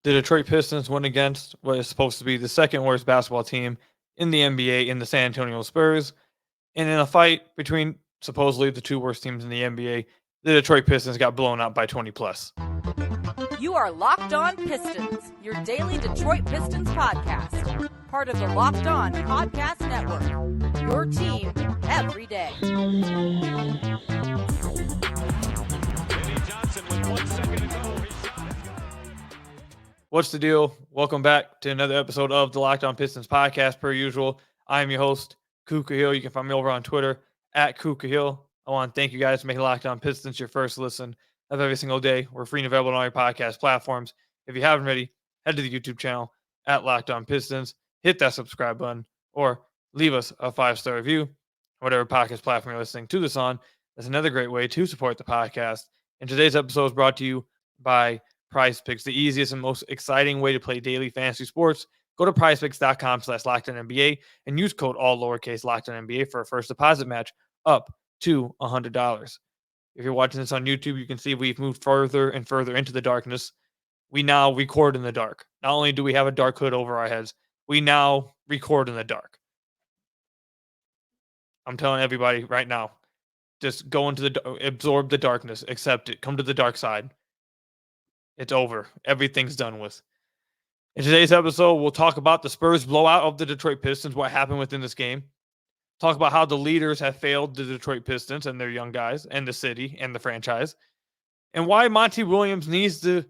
The Detroit Pistons went against what is supposed to be the second worst basketball team in the NBA in the San Antonio Spurs. And in a fight between supposedly the two worst teams in the NBA, the Detroit Pistons got blown out by 20 plus. You are Locked On Pistons, your daily Detroit Pistons podcast. Part of the Locked On Podcast Network. Your team every day. What's the deal? Welcome back to another episode of the Locked On Pistons podcast. Per usual, I am your host, Kuka Hill. You can find me over on Twitter at Kuka Hill. I want to thank you guys for making Locked On Pistons your first listen of every single day. We're free and available on all your podcast platforms. If you haven't already, head to the YouTube channel at Locked On Pistons. Hit that subscribe button or leave us a 5-star review, whatever podcast platform you're listening to this on. That's another great way to support the podcast. And today's episode is brought to you by PrizePicks, the easiest and most exciting way to play daily fantasy sports. Go to prizepicks.com/LockedOnNBA and use code all lowercase LockedOnNBA for a first deposit match up to $100. If you're watching this on YouTube, you can see we've moved further and further into the darkness. We now record in the dark. Not only do we have a dark hood over our heads, we now record in the dark. I'm telling everybody right now, just go into absorb the darkness, accept it, come to the dark side. It's over. Everything's done with. In today's episode, we'll talk about the Spurs blowout of the Detroit Pistons, what happened within this game. Talk about how the leaders have failed the Detroit Pistons and their young guys and the city and the franchise. And why Monty Williams needs to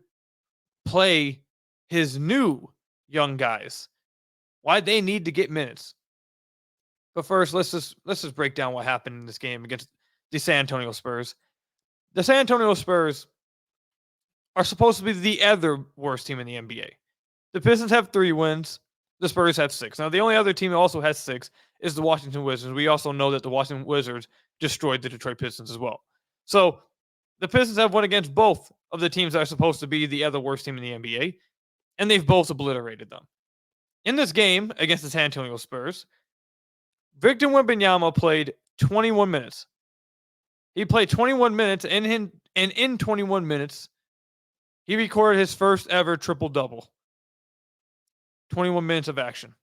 play his new young guys. Why they need to get minutes. But first, let's just break down what happened in this game against the San Antonio Spurs. The San Antonio Spurs are supposed to be the other worst team in the NBA. The Pistons have 3 wins. The Spurs have 6. Now, the only other team that also has 6 is the Washington Wizards. We also know that the Washington Wizards destroyed the Detroit Pistons as well. So, the Pistons have won against both of the teams that are supposed to be the other worst team in the NBA, and they've both obliterated them. In this game against the San Antonio Spurs, Victor Wembanyama played 21 minutes. He played 21 minutes, and in 21 minutes, he recorded his first ever triple-double. 21 minutes of action.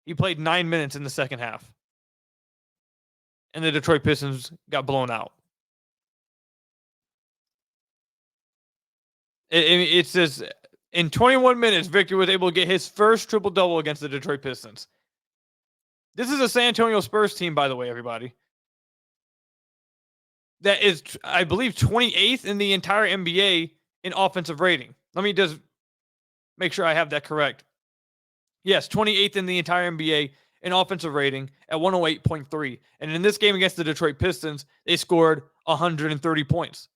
He played 9 minutes in the second half. And the Detroit Pistons got blown out. It's just, in 21 minutes, Victor was able to get his first triple-double against the Detroit Pistons. This is a San Antonio Spurs team, by the way, everybody. That is, I believe, 28th in the entire NBA in offensive rating. Let me just make sure I have that correct. Yes, 28th in the entire NBA in offensive rating at 108.3. And in this game against the Detroit Pistons, they scored 130 points.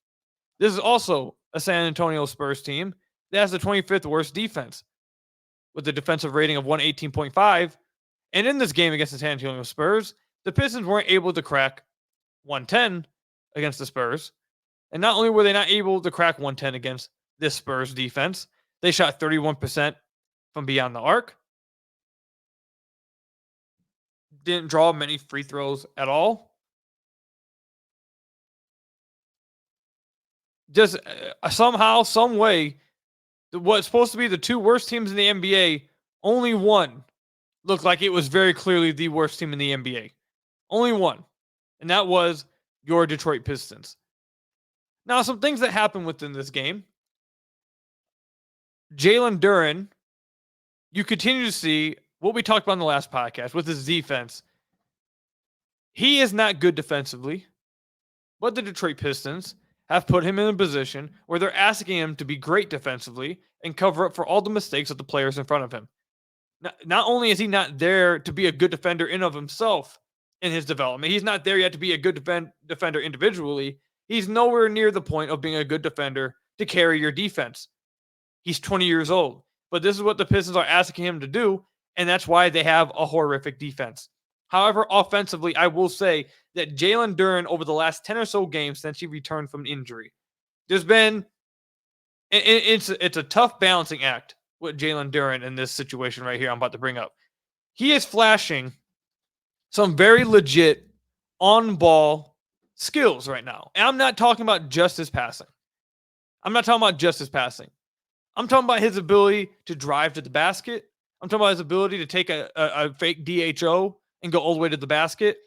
This is also a San Antonio Spurs team that has the 25th worst defense with a defensive rating of 118.5. And in this game against the San Antonio Spurs, the Pistons weren't able to crack 110 against the Spurs. And not only were they not able to crack 110 against this Spurs defense, they shot 31% from beyond the arc. Didn't draw many free throws at all. Just somehow, some way, what's supposed to be the 2 worst teams in the NBA, only one looked like it was very clearly the worst team in the NBA. Only one. And that was your Detroit Pistons. Now, some things that happened within this game. Jalen Duren, you continue to see what we talked about in the last podcast with his defense. He is not good defensively, but the Detroit Pistons have put him in a position where they're asking him to be great defensively and cover up for all the mistakes of the players in front of him. Not only is he not there to be a good defender in of himself in his development, he's not there yet to be a good defender individually. He's nowhere near the point of being a good defender to carry your defense. He's 20 years old, but this is what the Pistons are asking him to do, and that's why they have a horrific defense. However, offensively, I will say that Jalen Duren over the last 10 or so games since he returned from injury, there's been it's a tough balancing act with Jalen Duren in this situation right here I'm about to bring up. He is flashing some very legit on-ball skills right now. And I'm not talking about just his passing. I'm not talking about just his passing. I'm talking about his ability to drive to the basket. I'm talking about his ability to take a fake DHO and go all the way to the basket.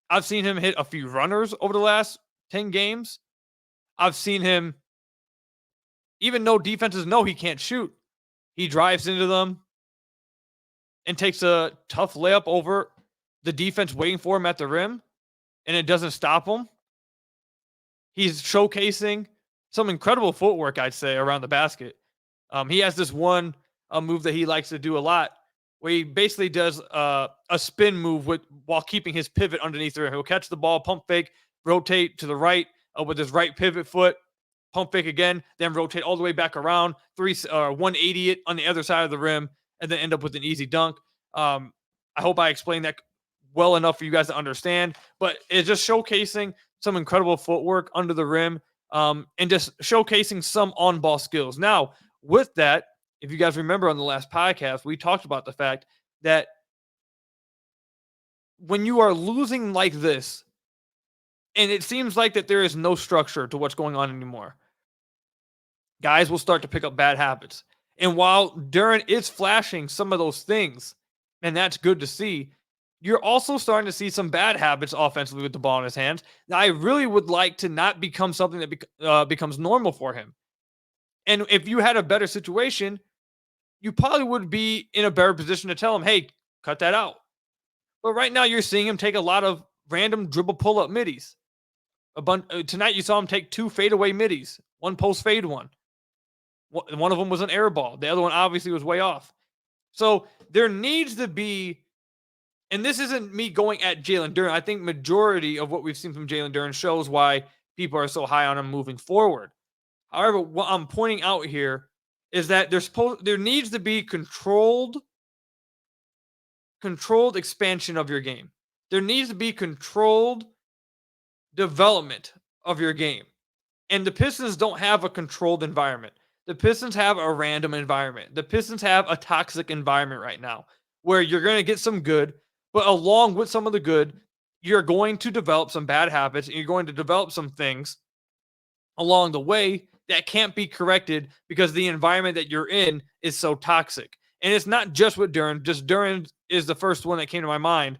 I've seen him hit a few runners over the last 10 games. I've seen him, even though defenses know he can't shoot, he drives into them and takes a tough layup over the defense waiting for him at the rim, and it doesn't stop him. He's showcasing some incredible footwork, I'd say, around the basket. He has this one move that he likes to do a lot, where he basically does a spin move while keeping his pivot underneath the rim. He'll catch the ball, pump fake, rotate to the right with his right pivot foot, pump fake again, then rotate all the way back around, 180 it on the other side of the rim, and then end up with an easy dunk. I hope I explained that well enough for you guys to understand, but it's just showcasing some incredible footwork under the rim, and just showcasing some on-ball skills. Now, with that, if you guys remember on the last podcast, we talked about the fact that when you are losing like this, and it seems like that there is no structure to what's going on anymore, guys will start to pick up bad habits. And while Duren is flashing some of those things, and that's good to see, you're also starting to see some bad habits offensively with the ball in his hands that I really would like to not become something that becomes normal for him. And if you had a better situation, you probably would be in a better position to tell him, hey, cut that out. But right now, you're seeing him take a lot of random dribble pull-up middies. Tonight, you saw him take 2 fadeaway middies, 1 post-fade one. One of them was an air ball. The other one obviously was way off. So there needs to be, and this isn't me going at Jalen Duren. I think majority of what we've seen from Jalen Duren shows why people are so high on him moving forward. However, what I'm pointing out here is that there needs to be controlled expansion of your game. There needs to be controlled development of your game. And the Pistons don't have a controlled environment. The Pistons have a random environment. The Pistons have a toxic environment right now where you're going to get some good, but along with some of the good, you're going to develop some bad habits, and you're going to develop some things along the way that can't be corrected because the environment that you're in is so toxic. And it's not just with Duren. Just Duren is the first one that came to my mind.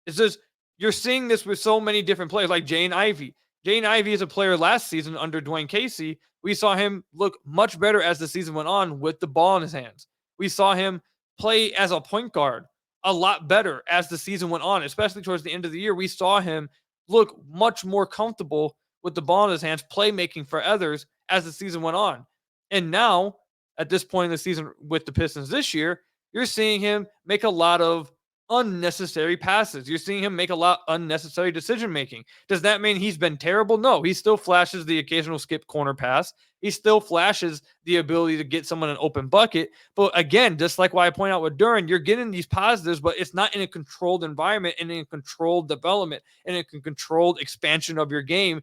It's just you're seeing this with so many different players like Jaden Ivey. Jaden Ivey is a player last season under Dwayne Casey. We saw him look much better as the season went on with the ball in his hands. We saw him play as a point guard a lot better as the season went on, especially towards the end of the year. We saw him look much more comfortable with the ball in his hands, playmaking for others as the season went on. And now, at this point in the season with the Pistons this year, you're seeing him make a lot of unnecessary passes. You're seeing him make a lot of unnecessary decision making. Does that mean he's been terrible? No, he still flashes the occasional skip corner pass. He still flashes the ability to get someone an open bucket. But again, just like why I point out with Duren, you're getting these positives, but it's not in a controlled environment and in a controlled development and in a controlled expansion of your game.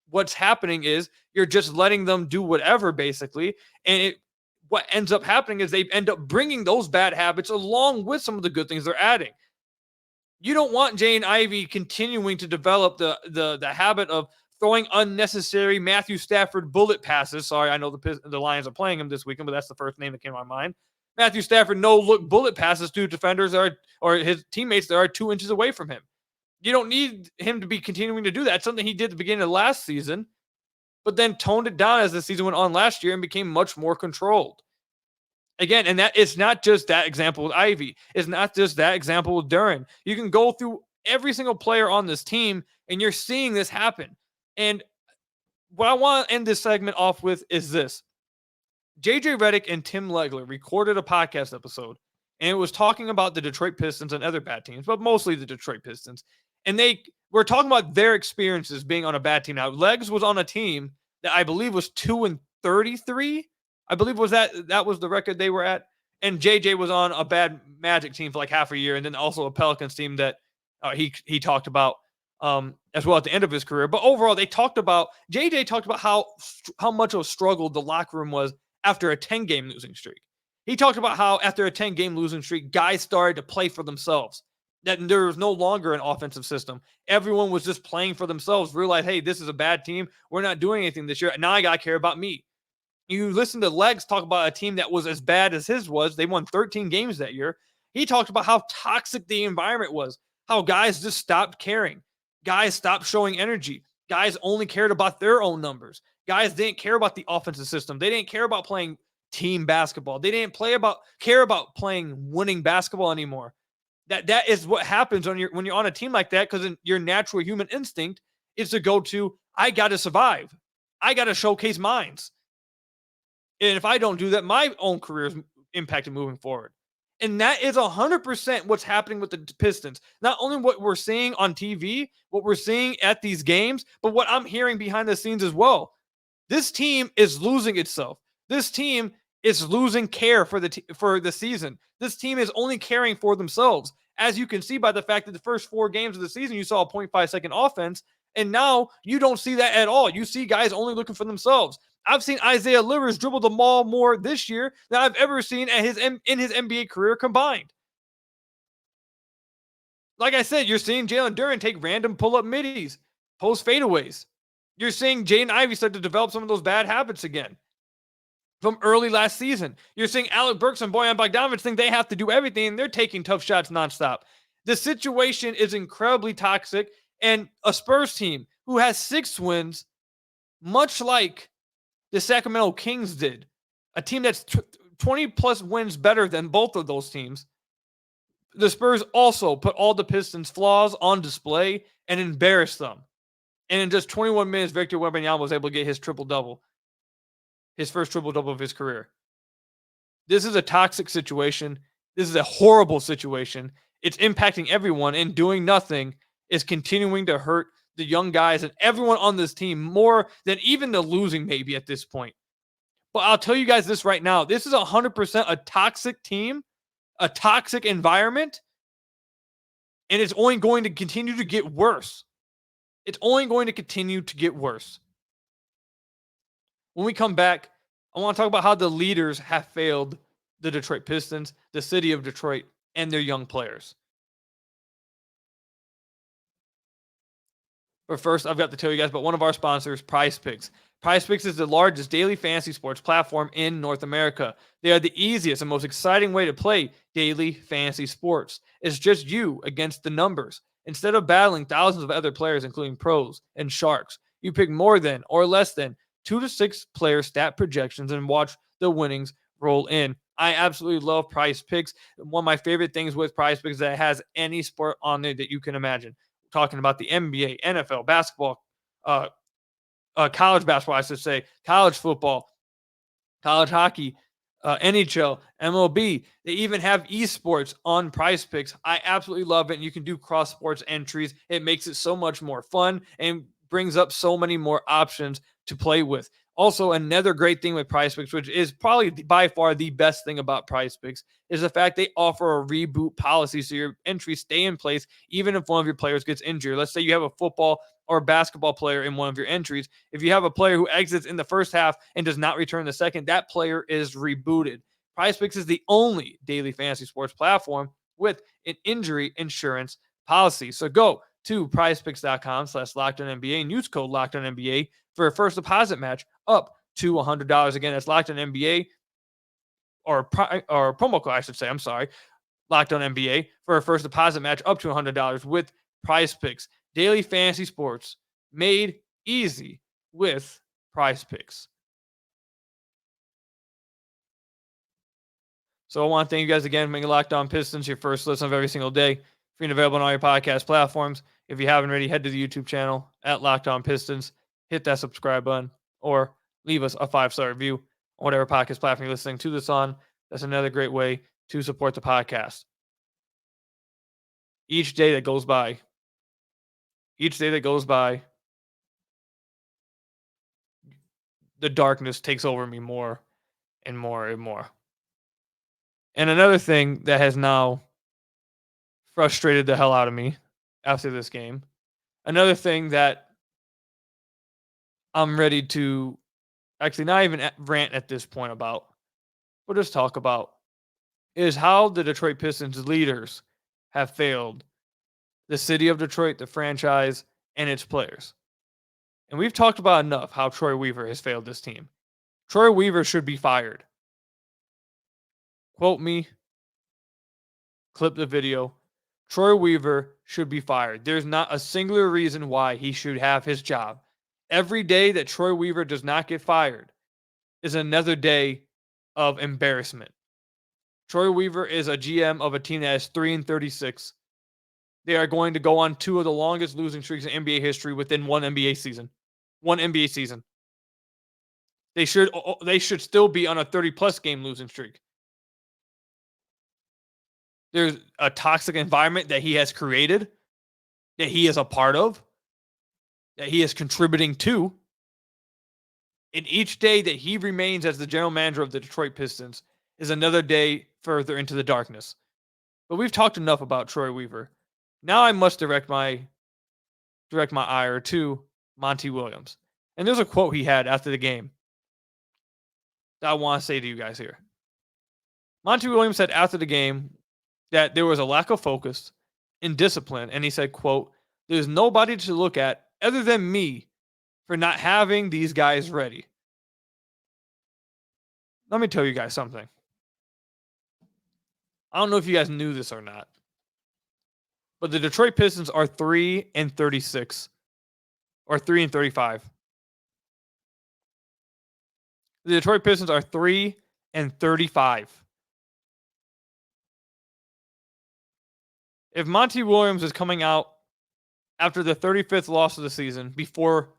What's happening is you're just letting them do whatever, basically. And what ends up happening is they end up bringing those bad habits along with some of the good things they're adding. You don't want Jaden Ivey continuing to develop the habit of throwing unnecessary Matthew Stafford bullet passes. Sorry, I know the Lions are playing him this weekend, but that's the first name that came to my mind. Matthew Stafford no-look bullet passes to defenders or his teammates that are 2 inches away from him. You don't need him to be continuing to do that. It's something he did at the beginning of last season, but then toned it down as the season went on last year and became much more controlled. Again, and that it's not just that example with Ivy. It's not just that example with Duren. You can go through every single player on this team, and you're seeing this happen. And what I want to end this segment off with is this. JJ Redick and Tim Legler recorded a podcast episode, and it was talking about the Detroit Pistons and other bad teams, but mostly the Detroit Pistons. And they were talking about their experiences being on a bad team. Now, Legs was on a team that I believe was 2-33. I believe that was the record they were at. And JJ was on a bad Magic team for like half a year, and then also a Pelicans team that he talked about as well at the end of his career. But overall, JJ talked about how much of a struggle the locker room was after a 10-game losing streak. He talked about how after a 10-game losing streak, guys started to play for themselves. that there was no longer an offensive system. Everyone was just playing for themselves, realized, hey, this is a bad team. We're not doing anything this year. Now I got to care about me. You listen to Legs talk about a team that was as bad as his was. They won 13 games that year. He talked about how toxic the environment was, how guys just stopped caring. Guys stopped showing energy. Guys only cared about their own numbers. Guys didn't care about the offensive system. They didn't care about playing team basketball. They didn't care about playing winning basketball anymore. That is what happens when you're on a team like that, because your natural human instinct is to go to, I got to survive. I got to showcase mines. And if I don't do that, my own career is impacted moving forward. And that is 100% what's happening with the Pistons. Not only what we're seeing on TV, what we're seeing at these games, but what I'm hearing behind the scenes as well. This team is losing itself. This team is losing care for the season. This team is only caring for themselves. As you can see by the fact that the first 4 games of the season, you saw a 0.5 second offense. And now you don't see that at all. You see guys only looking for themselves. I've seen Isaiah Livers dribble the ball more this year than I've ever seen in his NBA career combined. Like I said, you're seeing Jalen Duren take random pull-up middies, post fadeaways. You're seeing Jaden Ivey start to develop some of those bad habits again from early last season. You're seeing Alec Burks and Bojan Bogdanovic think they have to do everything, and they're taking tough shots nonstop. The situation is incredibly toxic, and a Spurs team who has 6 wins, much like the Sacramento Kings did, a team that's 20 plus wins better than both of those teams. The Spurs also put all the Pistons' flaws on display and embarrassed them. And in just 21 minutes, Victor Wembanyama was able to get his triple-double, his first triple-double of his career. This is a toxic situation. This is a horrible situation. It's impacting everyone, and doing nothing is continuing to hurt the young guys and everyone on this team more than even the losing maybe at this point. But I'll tell you guys this right now. This is 100% a toxic team, a toxic environment, and it's only going to continue to get worse. It's only going to continue to get worse. When we come back, I want to talk about how the leaders have failed the Detroit Pistons, the city of Detroit, and their young players. But first, I've got to tell you guys about one of our sponsors, PrizePicks. PrizePicks is the largest daily fantasy sports platform in North America. They are the easiest and most exciting way to play daily fantasy sports. It's just you against the numbers. Instead of battling thousands of other players, including pros and sharks, you pick more than or less than 2 to 6 player stat projections and watch the winnings roll in. I absolutely love PrizePicks. One of my favorite things with PrizePicks is that it has any sport on there that you can imagine. Talking about the NBA, NFL, basketball, college basketball, I should say, college football, college hockey, NHL, MLB. They even have esports on PrizePicks. I absolutely love it. And you can do cross sports entries. It makes it so much more fun and brings up so many more options to play with. Also, another great thing with PrizePicks, which is probably by far the best thing about PrizePicks, is the fact they offer a reboot policy so your entries stay in place even if one of your players gets injured. Let's say you have a football or basketball player in one of your entries. If you have a player who exits in the first half and does not return the second, that player is rebooted. PrizePicks is the only daily fantasy sports platform with an injury insurance policy. So go to prizepicks.com/LockedOnNBA and use code LockedOnNBA for a first deposit match up to $100. Again, that's LockedOnNBA or promo code, I should say. I'm sorry. LockedOnNBA for a first deposit match up to $100 with PrizePicks. Daily fantasy sports made easy with PrizePicks. So I want to thank you guys again for making Locked On Pistons your first listen of every single day. Free and available on all your podcast platforms. If you haven't already, head to the YouTube channel at Locked On Pistons. Hit that subscribe button or leave us a 5-star review on whatever podcast platform you're listening to this on. That's another great way to support the podcast. Each day that goes by, the darkness takes over me more and more and more. And another thing that has now frustrated the hell out of me after this game, another thing that I'm ready to actually not even rant at this point about, but just talk about, is how the Detroit Pistons leaders have failed the city of Detroit, the franchise, and its players. And we've talked about enough how Troy Weaver has failed this team. Troy Weaver should be fired. Quote me, clip the video. Troy Weaver should be fired. There's not a singular reason why he should have his job. Every day that Troy Weaver does not get fired is another day of embarrassment. Troy Weaver is a GM of a team that is 3-36. They are going to go on two of the longest losing streaks in NBA history within one NBA season. One NBA season. They should still be on a 30-plus game losing streak. There's a toxic environment that he has created, that he is a part of, that he is contributing to. And each day that he remains as the general manager of the Detroit Pistons is another day further into the darkness. But we've talked enough about Troy Weaver. Now I must direct my ire to Monty Williams. And there's a quote he had after the game that I want to say to you guys here. Monty Williams said after the game that there was a lack of focus and discipline. And he said, quote, "There's nobody to look at other than me for not having these guys ready." Let me tell you guys something. I don't know if you guys knew this or not, but the Detroit Pistons are 3-36 or 3-35. The Detroit Pistons are 3-35. If Monty Williams is coming out after the 35th loss of the season, before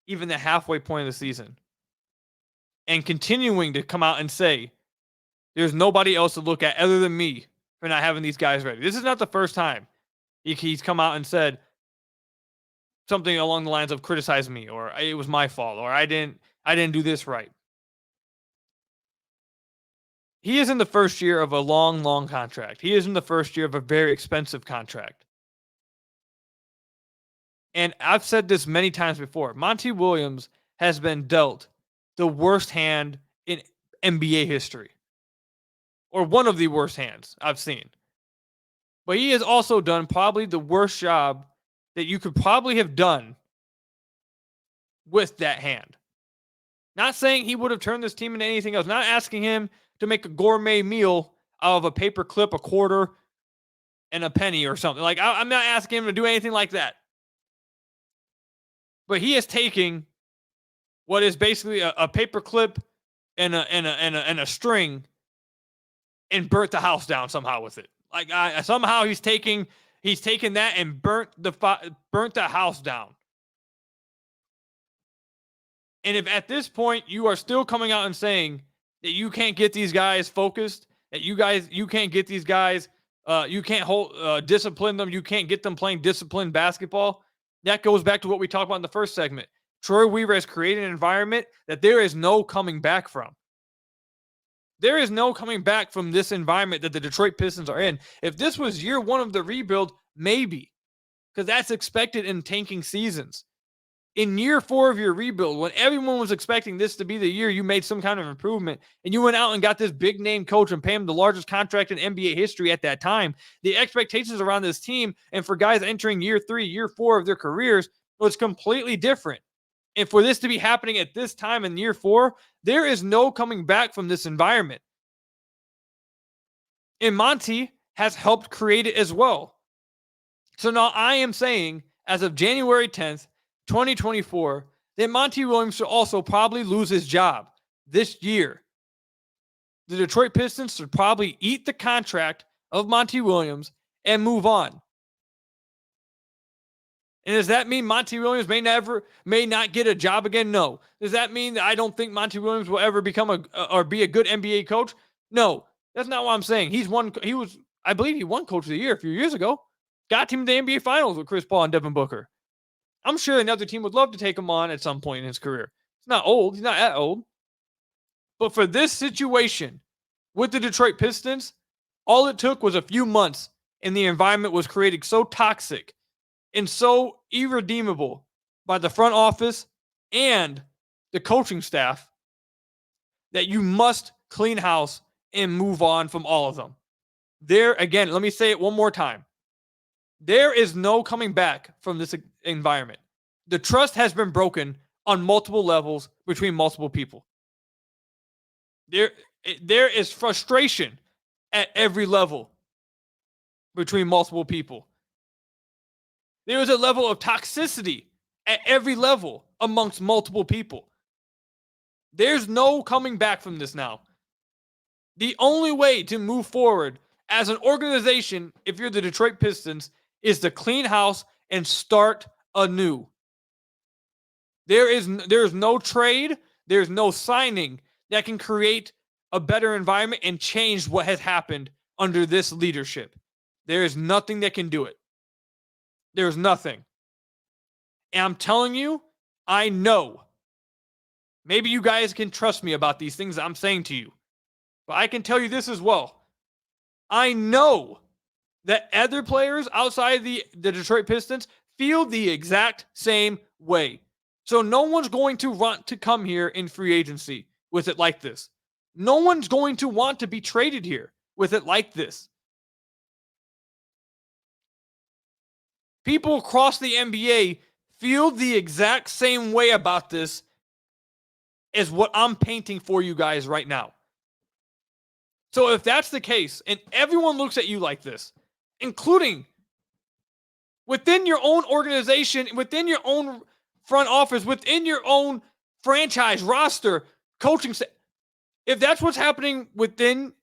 even the halfway point of the season, and continuing to come out and say, there's nobody else to look at other than me for not having these guys ready. This is not the first time he's come out and said something along the lines of criticize me, or it was my fault, or I didn't do this right. He is in the first year of a long, long contract. He is in the first year of a very expensive contract. And I've said this many times before. Monty Williams has been dealt the worst hand in NBA history. Or one of the worst hands I've seen. But he has also done probably the worst job that you could probably have done with that hand. Not saying he would have turned this team into anything else. Not asking him to make a gourmet meal out of a paper clip, a quarter, and a penny or something. Like, I'm not asking him to do anything like that. But he is taking what is basically a paper clip and a string and burnt the house down somehow with it. Like, somehow he's taken that and burnt the house down. And if at this point you are still coming out and saying that you can't get these guys focused, that you can't get these guys, you can't discipline them, you can't get them playing disciplined basketball, that goes back to what we talked about in the first segment. Troy Weaver has created an environment that there is no coming back from. There is no coming back from this environment that the Detroit Pistons are in. If this was year one of the rebuild, maybe, because that's expected in tanking seasons. In year 4 of your rebuild, when everyone was expecting this to be the year you made some kind of improvement, and you went out and got this big name coach and paid him the largest contract in NBA history at that time, the expectations around this team and for guys entering year 3, year 4 of their careers was completely different. And for this to be happening at this time in year 4, there is no coming back from this environment. And Monty has helped create it as well. So now I am saying, as of January 10th, 2024, that Monty Williams should also probably lose his job this year. The Detroit Pistons should probably eat the contract of Monty Williams and move on. And does that mean Monty Williams may not get a job again? No. Does that mean that I don't think Monty Williams will ever become or be a good NBA coach? No. That's not what I'm saying. I believe he won Coach of the Year a few years ago. Got him to the NBA Finals with Chris Paul and Devin Booker. I'm sure another team would love to take him on at some point in his career. He's not old. He's not that old. But for this situation with the Detroit Pistons, all it took was a few months, and the environment was created so toxic and so irredeemable by the front office and the coaching staff that you must clean house and move on from all of them. There, again, let me say it one more time. There is no coming back from this environment. The trust has been broken on multiple levels between multiple people. There is frustration at every level between multiple people. There is a level of toxicity at every level amongst multiple people. There's no coming back from this now. The only way to move forward as an organization, if you're the Detroit Pistons, is to clean house and start anew. There is no trade, there's no signing that can create a better environment and change what has happened under this leadership. There is nothing that can do it. There's nothing. And I'm telling you, I know. Maybe you guys can trust me about these things I'm saying to you. But I can tell you this as well. I know that other players outside the Detroit Pistons feel the exact same way. So no one's going to want to come here in free agency with it like this. No one's going to want to be traded here with it like this. People across the NBA feel the exact same way about this as what I'm painting for you guys right now. So if that's the case, and everyone looks at you like this, including within your own organization, within your own front office, within your own franchise roster, coaching staff, if that's what's happening within,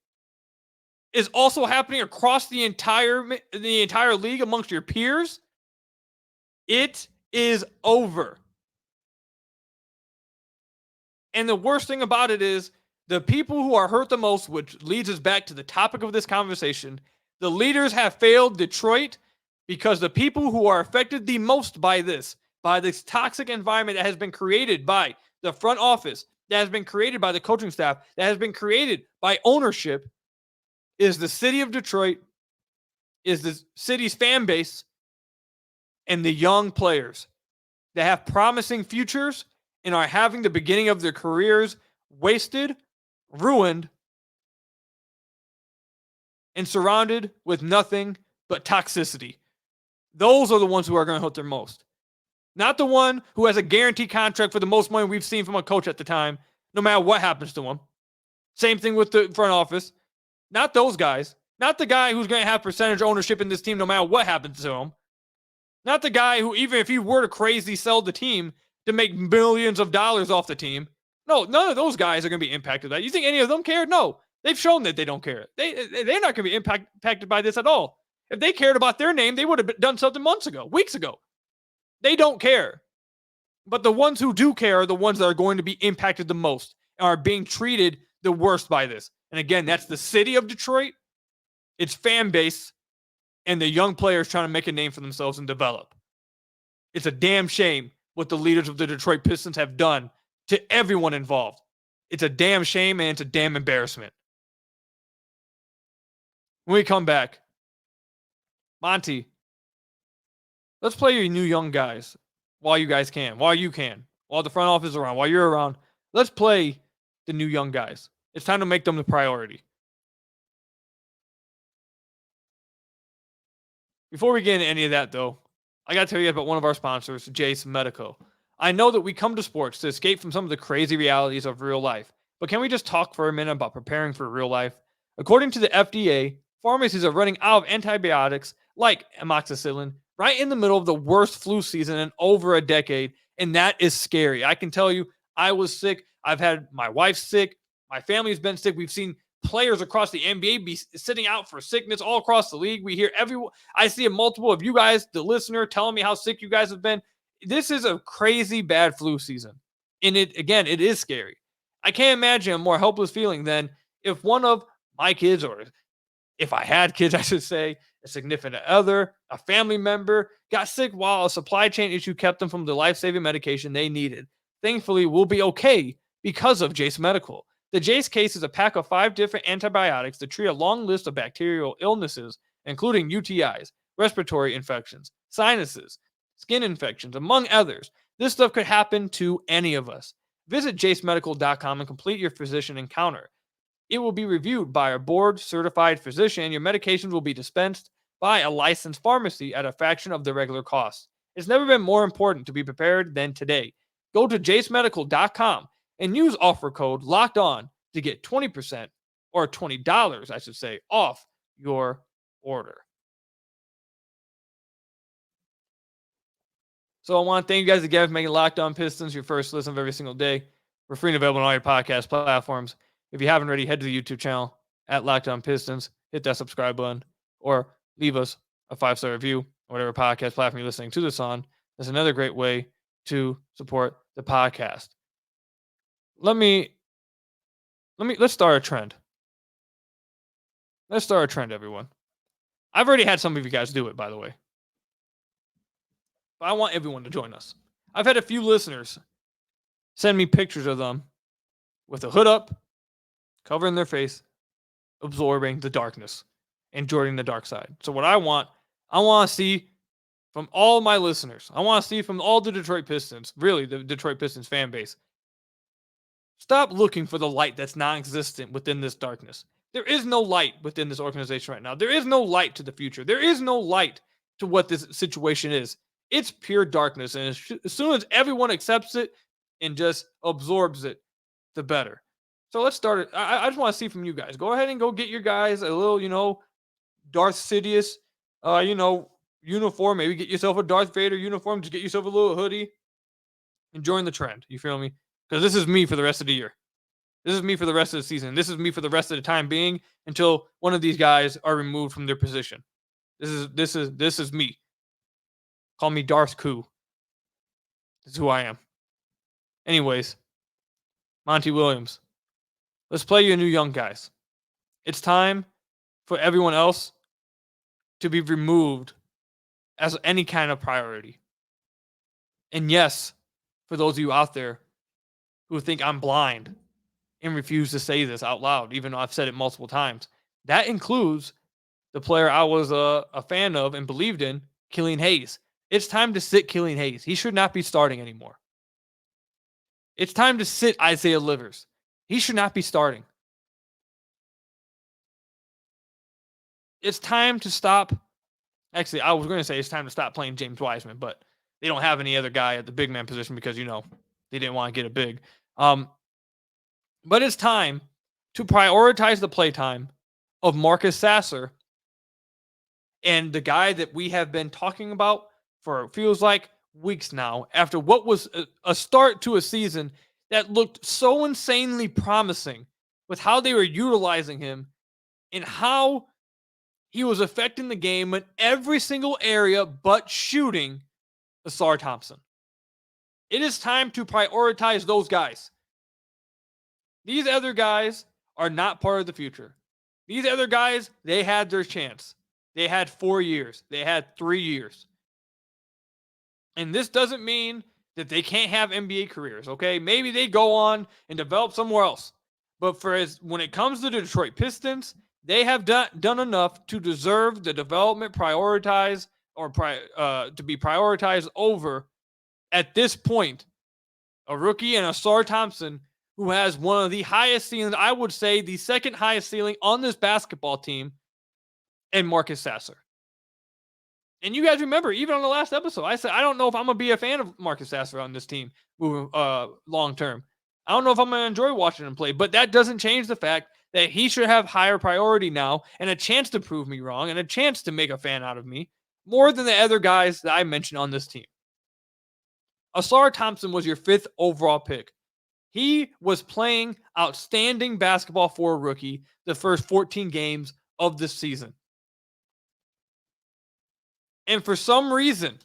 is also happening across the entire league amongst your peers, it is over. And the worst thing about it is the people who are hurt the most, which leads us back to the topic of this conversation, the leaders have failed Detroit because the people who are affected the most by this toxic environment that has been created by the front office, that has been created by the coaching staff, that has been created by ownership, is the city of Detroit, is the city's fan base, and the young players that have promising futures and are having the beginning of their careers wasted, ruined, and surrounded with nothing but toxicity. Those are the ones who are going to hurt their most. Not the one who has a guaranteed contract for the most money we've seen from a coach at the time, no matter what happens to him. Same thing with the front office. Not those guys. Not the guy who's going to have percentage ownership in this team no matter what happens to him. Not the guy who, even if he were to crazy sell the team to make millions of dollars off the team. No, none of those guys are going to be impacted by that. You think any of them care? No. They've shown that they don't care. They're not going to be impacted by this at all. If they cared about their name, they would have done something months ago, weeks ago. They don't care. But the ones who do care are the ones that are going to be impacted the most and are being treated the worst by this. And again, that's the city of Detroit, its fan base, and the young players trying to make a name for themselves and develop. It's a damn shame what the leaders of the Detroit Pistons have done to everyone involved. It's a damn shame and it's a damn embarrassment. When we come back, Monty, let's play your new young guys while you guys can, while you can, while the front office is around, while you're around. Let's play the new young guys. It's time to make them the priority. Before we get into any of that, though, I got to tell you about one of our sponsors, Jase Medical. I know that we come to sports to escape from some of the crazy realities of real life, but can we just talk for a minute about preparing for real life? According to the FDA, pharmacies are running out of antibiotics like amoxicillin right in the middle of the worst flu season in over a decade, and that is scary. I can tell you, I was sick. I've had my wife sick. My family's been sick. We've seen players across the NBA be sitting out for sickness all across the league. We hear everyone. I see a multiple of you guys, the listener, telling me how sick you guys have been. This is a crazy bad flu season. And it is scary. I can't imagine a more helpless feeling than if one of my kids, or if I had kids, I should say, a significant other, a family member, got sick while a supply chain issue kept them from the life-saving medication they needed. Thankfully, we'll be okay because of Jase Medical. The Jase case is a pack of 5 different antibiotics to treat a long list of bacterial illnesses, including UTIs, respiratory infections, sinuses, skin infections, among others. This stuff could happen to any of us. Visit jasemedical.com and complete your physician encounter. It will be reviewed by a board-certified physician, and your medications will be dispensed by a licensed pharmacy at a fraction of the regular cost. It's never been more important to be prepared than today. Go to jasemedical.com and use offer code locked on to get 20% or $20, I should say, off your order. So I want to thank you guys again for making Locked On Pistons your first listen of every single day. We're free and available on all your podcast platforms. If you haven't already, head to the YouTube channel at Locked On Pistons, hit that subscribe button, or leave us a 5-star review, whatever podcast platform you're listening to this on. That's another great way to support the podcast. Let's start a trend. Let's start a trend, everyone. I've already had some of you guys do it, by the way. But I want everyone to join us. I've had a few listeners send me pictures of them with a hood up, covering their face, absorbing the darkness, enjoying the dark side. So what I want to see from all my listeners, I want to see from all the Detroit Pistons, really the Detroit Pistons fan base, stop looking for the light that's non-existent within this darkness. There is no light within this organization right now. There is no light to the future. There is no light to what this situation is. It's pure darkness. And as soon as everyone accepts it and just absorbs it, the better. So let's start it. I just want to see from you guys. Go ahead and go get your guys a little, Darth Sidious, uniform. Maybe get yourself a Darth Vader uniform. Just get yourself a little hoodie and join the trend. You feel me? Because this is me for the rest of the year. This is me for the rest of the season. This is me for the rest of the time being until one of these guys are removed from their position. This is me. Call me Darth Koo. This is who I am. Anyways, Monty Williams. Let's play your new young guys. It's time for everyone else to be removed as any kind of priority. And yes, for those of you out there who think I'm blind and refuse to say this out loud, even though I've said it multiple times, that includes the player I was a fan of and believed in, Killian Hayes. It's time to sit Killian Hayes. He should not be starting anymore. It's time to sit Isaiah Livers. He should not be starting. It's time to stop. Actually, I was going to say it's time to stop playing James Wiseman, but they don't have any other guy at the big man position because, they didn't want to get a big. But it's time to prioritize the playtime of Marcus Sasser and the guy that we have been talking about for feels like weeks now, after what was a start to a season that looked so insanely promising with how they were utilizing him and how he was affecting the game in every single area but shooting Asar Thompson. It is time to prioritize those guys. These other guys are not part of the future. These other guys, they had their chance. They had 4 years. They had 3 years. And this doesn't mean that they can't have NBA careers, okay? Maybe they go on and develop somewhere else. But when it comes to the Detroit Pistons, they have done enough to deserve the development prioritized or to be prioritized over, at this point, a rookie and Asar Thompson who has one of the highest ceilings, I would say the second highest ceiling on this basketball team, and Marcus Sasser. And you guys remember, even on the last episode, I said, I don't know if I'm going to be a fan of Marcus Sasser on this team moving long term. I don't know if I'm going to enjoy watching him play, but that doesn't change the fact that he should have higher priority now and a chance to prove me wrong and a chance to make a fan out of me more than the other guys that I mentioned on this team. Asar Thompson was your 5th overall pick. He was playing outstanding basketball for a rookie the first 14 games of this season. And for some reason,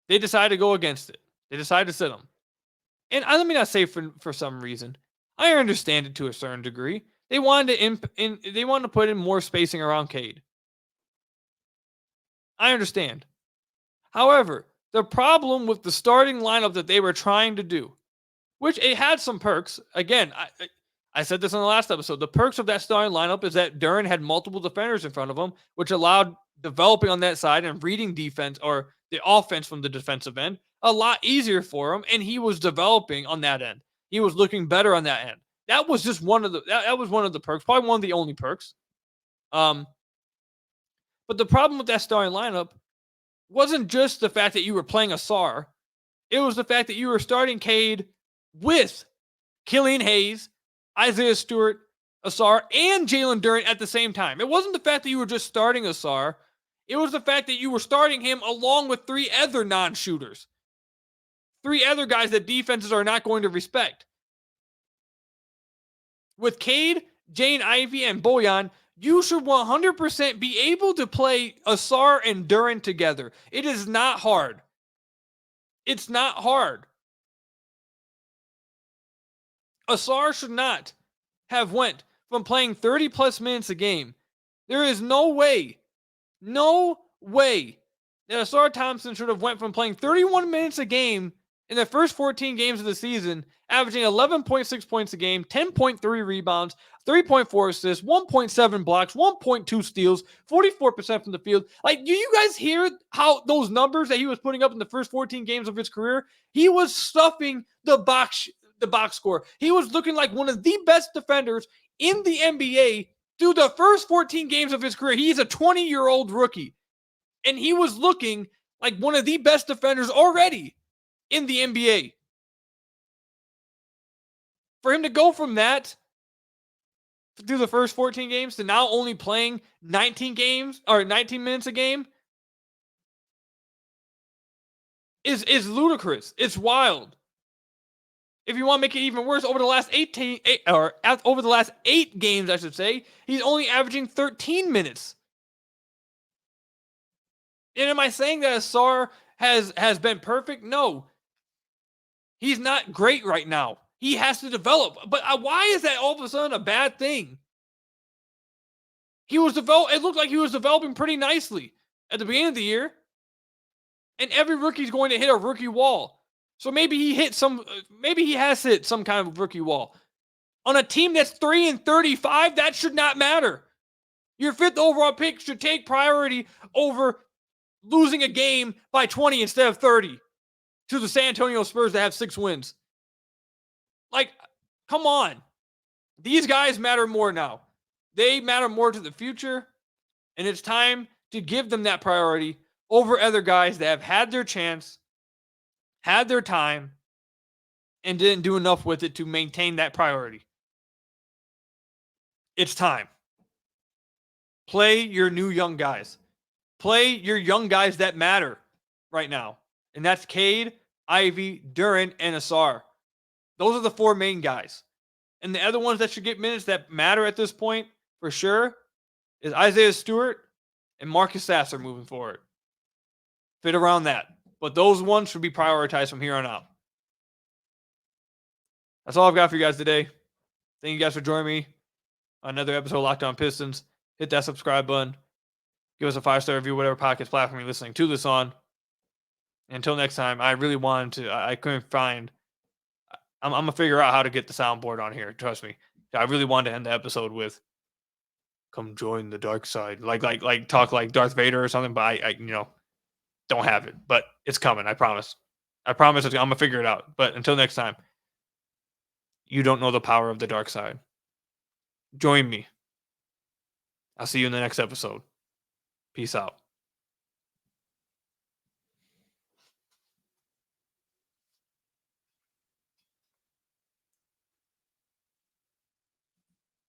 they decided to go against it. They decided to sit him. And let me not say for some reason. I understand it to a certain degree. They wanted to put in more spacing around Cade. I understand. However, the problem with the starting lineup that they were trying to do, which it had some perks. Again, I said this in the last episode. The perks of that starting lineup is that Duren had multiple defenders in front of him, which allowed developing on that side and reading defense or the offense from the defensive end a lot easier for him. And he was developing on that end. He was looking better on that end. That was just one of the perks, probably one of the only perks. But the problem with that starting lineup wasn't just the fact that you were playing Ausar. It was the fact that you were starting Cade with Killian Hayes, Isaiah Stewart, Ausar, and Jalen Duren at the same time. It wasn't the fact that you were just starting Ausar. It was the fact that you were starting him along with 3 other non-shooters. 3 other guys that defenses are not going to respect. With Cade, Jane Ivey, and Bojan, you should 100% be able to play Ausar and Duren together. It is not hard. It's not hard. Ausar should not have went from playing 30 plus minutes a game. There is no way that Ausar Thompson should have went from playing 31 minutes a game in the first 14 games of the season, averaging 11.6 points a game, 10.3 rebounds, 3.4 assists, 1.7 blocks, 1.2 steals, 44% from the field. Like, do you guys hear how those numbers that he was putting up in the first 14 games of his career? He was stuffing the box score. He was looking like one of the best defenders in the NBA through the first 14 games of his career. He's a 20-year-old rookie, and he was looking like one of the best defenders already in the NBA. For him to go from that through the first 14 games to now only playing 19 minutes a game is ludicrous. It's wild. If you want to make it even worse, over the last 8 games, I should say, he's only averaging 13 minutes. And am I saying that Ausar has been perfect? No. He's not great right now. He has to develop. But why is that all of a sudden a bad thing? It looked like he was developing pretty nicely at the beginning of the year. And every rookie's going to hit a rookie wall. So maybe he has hit some kind of rookie wall. On a team that's 3-35, that should not matter. Your 5th overall pick should take priority over losing a game by 20 instead of 30 to the San Antonio Spurs that have 6 wins. Like, come on. These guys matter more now. They matter more to the future, and it's time to give them that priority over other guys that have had their chance, had their time, and didn't do enough with it to maintain that priority. It's time. Play your new young guys. Play your young guys that matter right now. And that's Cade, Ivy, Duren, and Ausar. Those are the 4 main guys. And the other ones that should get minutes that matter at this point, for sure, is Isaiah Stewart and Marcus Sasser moving forward. Fit around that. But those ones should be prioritized from here on out. That's all I've got for you guys today. Thank you guys for joining me on another episode of Locked On Pistons. Hit that subscribe button. Give us a 5-star review, whatever podcast platform you're listening to this on. Until next time, I really wanted to, I couldn't find, I'm going to figure out how to get the soundboard on here. Trust me. I really wanted to end the episode with, come join the dark side. Like talk like Darth Vader or something, but I don't have it. But it's coming, I promise. I'm going to figure it out. But until next time, you don't know the power of the dark side. Join me. I'll see you in the next episode. Peace out.